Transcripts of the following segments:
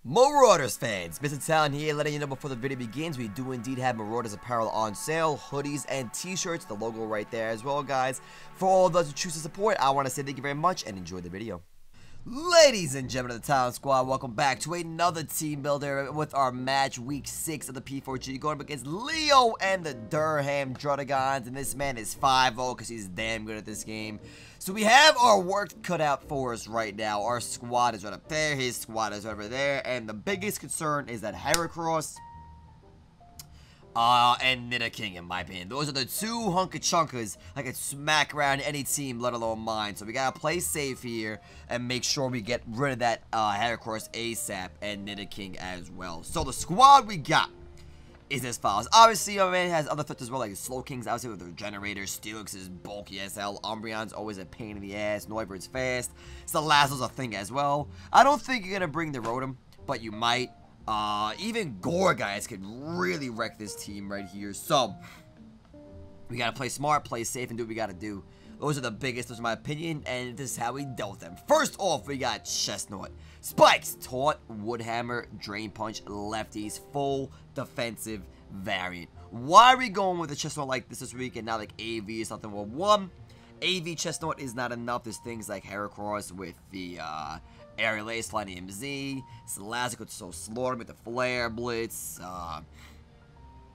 Marauders fans, Mr.Talent here, letting you know before the video begins, we do indeed have Marauders apparel on sale, hoodies and t-shirts, the logo right there as well, guys. For all of those who choose to support, I want to say thank you very much and enjoy the video. Ladies and gentlemen of the Talent Squad, welcome back to another team builder with our match week 6 of the P4G, going up against Leo and the Durham Druddigons, and this man is 5-0 because he's damn good at this game. So we have our work cut out for us right now. Our squad is right up there, his squad is over there, and the biggest concern is that Heracross and Nita King, in my opinion. Those are the two hunka-chunkas that can smack around any team, let alone mine. So we gotta play safe here and make sure we get rid of that Heracross ASAP and Nita King as well. So the squad we got is as follows. Obviously, our man has other threats as well, like Slow Kings, obviously with their generators. Steelix is bulky as hell. Umbreon's always a pain in the ass. Noivern's fast. Salazzle's a thing as well. I don't think you're gonna bring the Rotom, but you might. Even Gore guys could really wreck this team right here. So we gotta play smart, play safe, and do what we gotta do. Those are the biggest, those are my opinion, and this is how we dealt with them. First off, we got Chestnut. Spikes, Taunt, Woodhammer, Drain Punch, Lefties, full defensive variant. Why are we going with a Chestnut like this week and not like AV or something? Well, one, AV Chestnut is not enough. There's things like Heracross with the, Aerial Ace, Flying MZ, Salazzle could so slaughter him with the Flare Blitz,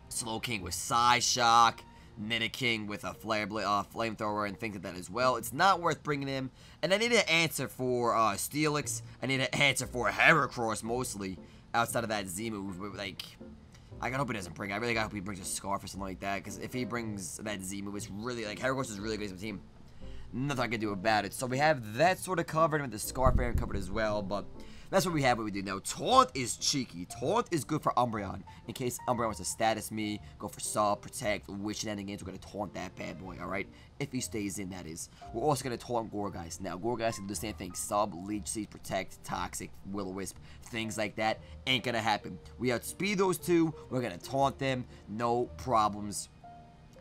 Slow King with Psyshock, Nita King with a Flamethrower and things like that as well. It's not worth bringing him. And I need an answer for Steelix. I need an answer for Heracross mostly, outside of that Z move. But, like, I hope he doesn't bring it. I really hope he brings a Scarf or something like that, because if he brings that Z move, it's really, like, Heracross is really good as a team. Nothing I can do about it. So we have that sort of covered, and the Scarf variant covered as well, but that's what we have, what we do now. Taunt is cheeky. Taunt is good for Umbreon. In case Umbreon wants to status me, go for Sub, Protect, Witch Shenanigans, we're going to taunt that bad boy, alright? If he stays in, that is. We're also going to taunt Gourgeist. Now, Gourgeist can do the same thing. Sub, Leech Seed, Protect, Toxic, Will-O-Wisp, things like that. Ain't going to happen. We outspeed those two. We're going to taunt them. No problems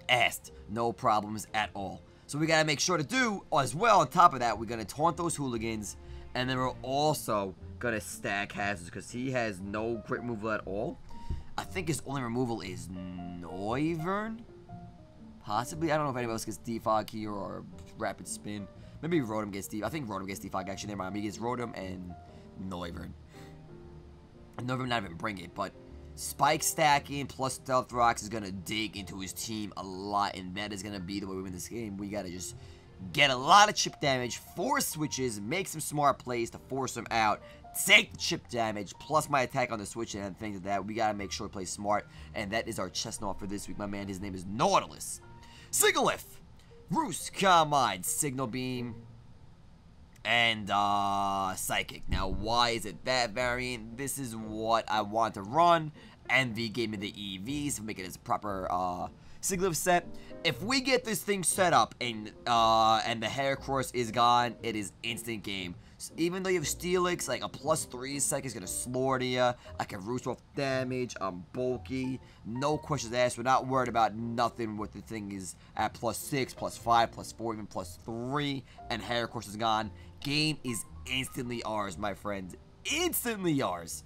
asked. No problems at all. So we got to make sure to do, as well, on top of that, we're going to taunt those hooligans, and then we're also going to stack hazards, because he has no crit removal at all. I think his only removal is Noivern? Possibly. I don't know if anybody else gets Defog here, or Rapid Spin. Maybe Rotom gets Defog. I think Rotom gets Defog, actually. Never mind. He gets Rotom and Noivern. And Noivern not even bring it, but Spike stacking plus Stealth Rocks is going to dig into his team a lot, and that is going to be the way we win this game. We got to just get a lot of chip damage, force switches, make some smart plays to force him out, take the chip damage, plus my attack on the switch and things like that. We got to make sure to play smart, and that is our Chestnut for this week, my man. His name is Nautilus. Sigilyph, Roost, Carmine, Signal Beam, and Psychic. Now, why is it that variant? This is what I want to run. Envy gave me the EVs to make it as a proper Sigilyph set. If we get this thing set up and the Heracross is gone, it is instant game. So even though you have Steelix, like a +3 Psychic is gonna slaughter you. I can roost off damage. I'm bulky. No questions asked. We're not worried about nothing. What the thing is at +6, +5, +4, even +3, and Heracross is gone. Game is instantly ours, my friend. Instantly ours.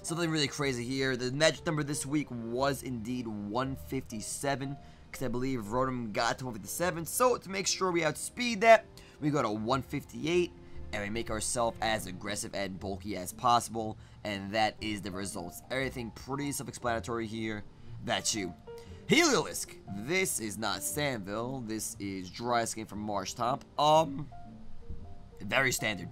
Something really crazy here. The magic number this week was indeed 157, because I believe Rotom got to 157. So to make sure we outspeed that, we go to 158, and we make ourselves as aggressive and bulky as possible, and that is the results. Everything pretty self-explanatory here. That's you. Heliolisk. This is not Sandville. This is Dry Skin from Marshtomp. Very standard.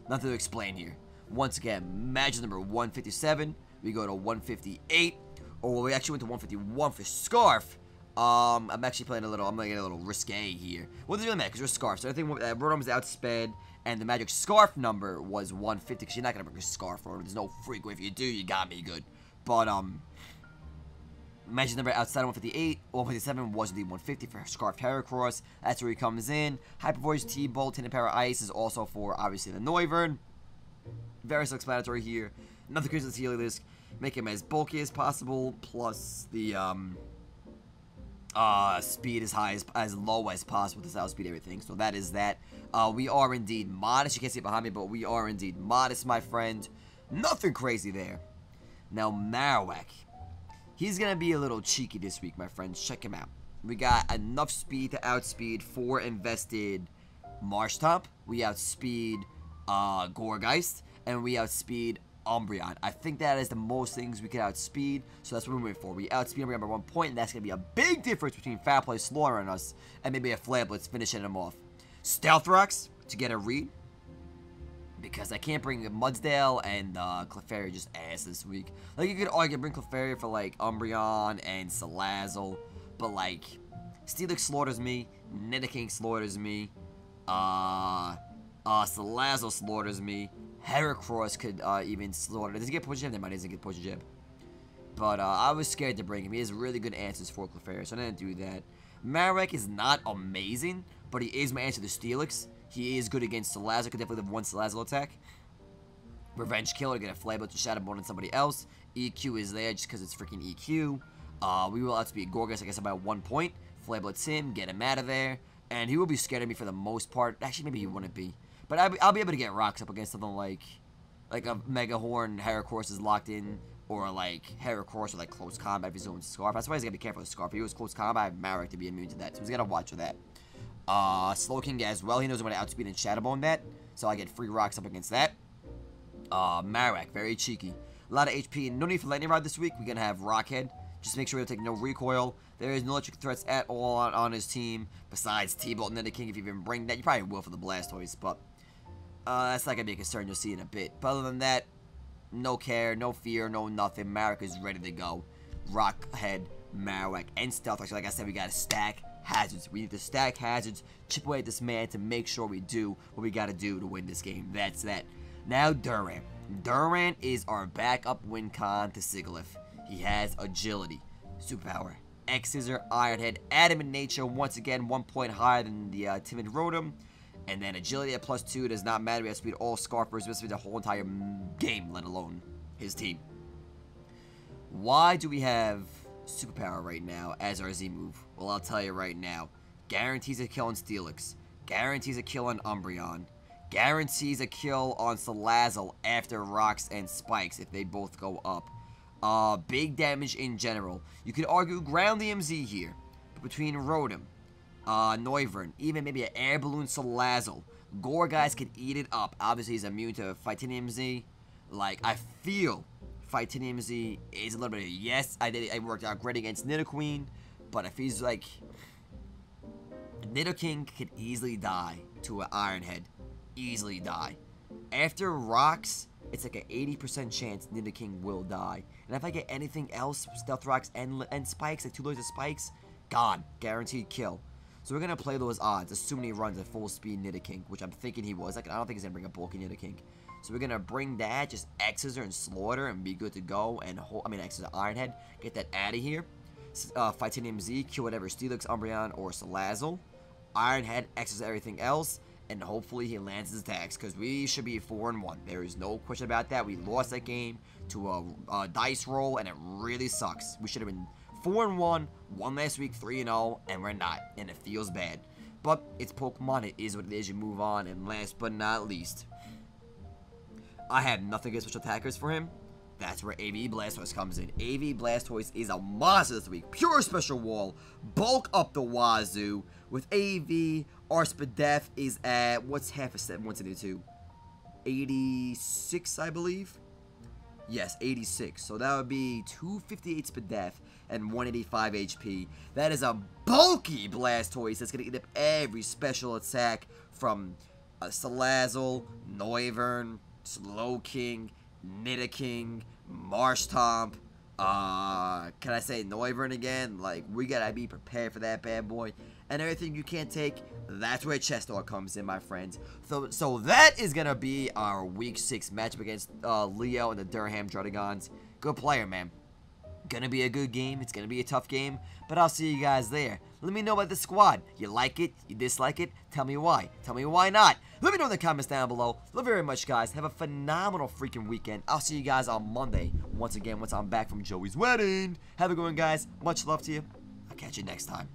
Nothing to explain here. Once again, magic number 157. We go to 158. Or we actually went to 151 for Scarf. I'm actually playing a little, I'm gonna get a little risque here. Well, it doesn't really matter, because we're Scarf. So everything, Rotom's outsped, and the magic Scarf number was 150, because you're not gonna bring a Scarf, Rotom. There's no freak way. If you do, you got me good. But, magic number outside of 158, 157 was the 150 for Scarf Heracross. That's where he comes in. Hyper Voice, T-Bolt, Tinted Power Ice is also for, obviously, the Noivern. Very self-explanatory here. Nothing crazy with Heliolisk. Make him as bulky as possible, plus the, speed as low as possible to outspeed everything. So that is that. We are indeed modest. You can't see it behind me, but we are indeed modest, my friend. Nothing crazy there. Now, Marowak. He's going to be a little cheeky this week, my friends. Check him out. We got enough speed to outspeed 4 invested Marshtomp. We outspeed Gourgeist. And we outspeed Umbreon. I think that is the most things we can outspeed. So that's what we're moving for. We outspeed Umbreon by 1 point. And that's going to be a big difference between Foul Play slaughtering us and maybe a Flare Blitz finishing him off. Stealth Rocks to get a read. Because I can't bring Mudsdale and Clefairy just ass this week. Like, you could argue bring Clefairy for, like, Umbreon and Salazzle. But, like, Steelix slaughters me. Nidoking slaughters me. Salazzle slaughters me. Heracross could even slaughter. Does he get Poison Jab? Never mind, he doesn't get Poison Jab. But I was scared to bring him. He has really good answers for Clefairy, so I didn't do that. Marowak is not amazing, but he is my answer to Steelix. He is good against Salazzle. Could definitely have 1 Salazzle attack. Revenge Killer, get a Flare Blitz to Shadow Bone on somebody else. EQ is there just because it's freaking EQ. We will outspeed Gourgeist, I guess, by 1 point. Flare Blitz him, get him out of there. And he will be scared of me for the most part. Actually, maybe he wouldn't be. But I'll be able to get rocks up against something like a Mega Horn, Heracross is locked in. Or like Heracross or like close combat if he's doing Scarf. That's why he's got to be careful with Scarf. If he was close combat, I have Marowak to be immune to that. So he's got to watch for that. Slowking as well. He knows I'm going to outspeed and Shadow Bone that. So I get free rocks up against that. Marowak, very cheeky. A lot of HP. No need for Lightning Rod this week. We're going to have Rockhead. Just make sure he'll take no recoil. There is no electric threats at all on his team. Besides T-Bolt and Nidoking. If you even bring that, you probably will for the Blastoise. But that's not going to be a concern. You'll see in a bit. But other than that, no care, no fear, no nothing. Marowak is ready to go. Rockhead, Marowak, and Stealth. Actually, like I said, we got to stack hazards. We need to stack hazards, chip away at this man to make sure we do what we got to do to win this game. That's that. Now, Durant. Durant is our backup win con to Sigilyph. He has agility, superpower, X-Scissor, Iron Head, Adamant Nature, once again 1 point higher than the Timid Rotom. And then agility at +2 does not matter. We have to beat all Scarfers. We have to beat the whole entire game, let alone his team. Why do we have superpower right now as our Z move? Well, I'll tell you right now. Guarantees a kill on Steelix. Guarantees a kill on Umbreon. Guarantees a kill on Salazzle after Rocks and Spikes if they both go up. Big damage in general. You could argue Ground DMZ here. But between Rotom, Noivern, even maybe an Air Balloon Salazzle, Gourgeist can eat it up. Obviously, he's immune to Fightinium Z. Like, I feel Fightinium Z is a little bit of, yes, I worked out great against Nidoqueen, but if he's like, Nidoking could easily die to an Iron Head. Easily die. After Rocks, it's like an 80% chance Nidoking will die. And if I get anything else, Stealth Rocks and Spikes, like 2 layers of Spikes, gone. Guaranteed kill. So we're going to play those odds, assuming he runs at full speed Nidoking, which I'm thinking he was. Like, I don't think he's going to bring a bulky Nidoking. So we're going to bring that, just X-Scissor and Slaughter and be good to go. And, X-Scissor Iron Head, get that out of here. Fightinium Z, kill whatever Steelix, Umbreon, or Salazzle. Iron Head, X-Scissor everything else. And hopefully he lands his attacks, because we should be 4-1. There is no question about that. We lost that game to a dice roll, and it really sucks. We should have been 4-1, won last week 3-0, and we're not, and it feels bad. But it's Pokemon, it is what it is, you move on, and last but not least, I have nothing against special attackers for him. That's where AV Blastoise comes in. AV Blastoise is a monster this week. Pure Special Wall, bulk up the wazoo. With AV, our Spadef is at, what's half a step, 172? 86, I believe? Yes, 86. So that would be 258 Spadef and 185 HP. That is a bulky Blastoise that's going to eat up every special attack from Salazzle, Noivern, Slowking, Nidoking, Marshtomp. Can I say Noivern again? Like, we gotta be prepared for that bad boy. And everything you can't take, that's where Chestar comes in, my friends. So that is gonna be our Week 6 matchup against Leo and the Durham Druddigons. Good player, man. Gonna be a good game. It's gonna be a tough game, but I'll see you guys there. Let me know about the squad. You like it? You dislike it? Tell me why. Tell me why not. Let me know in the comments down below. Love you very much, guys. Have a phenomenal freaking weekend. I'll see you guys on Monday. Once again, once I'm back from Joey's wedding. Have a good one, guys. Much love to you. I'll catch you next time.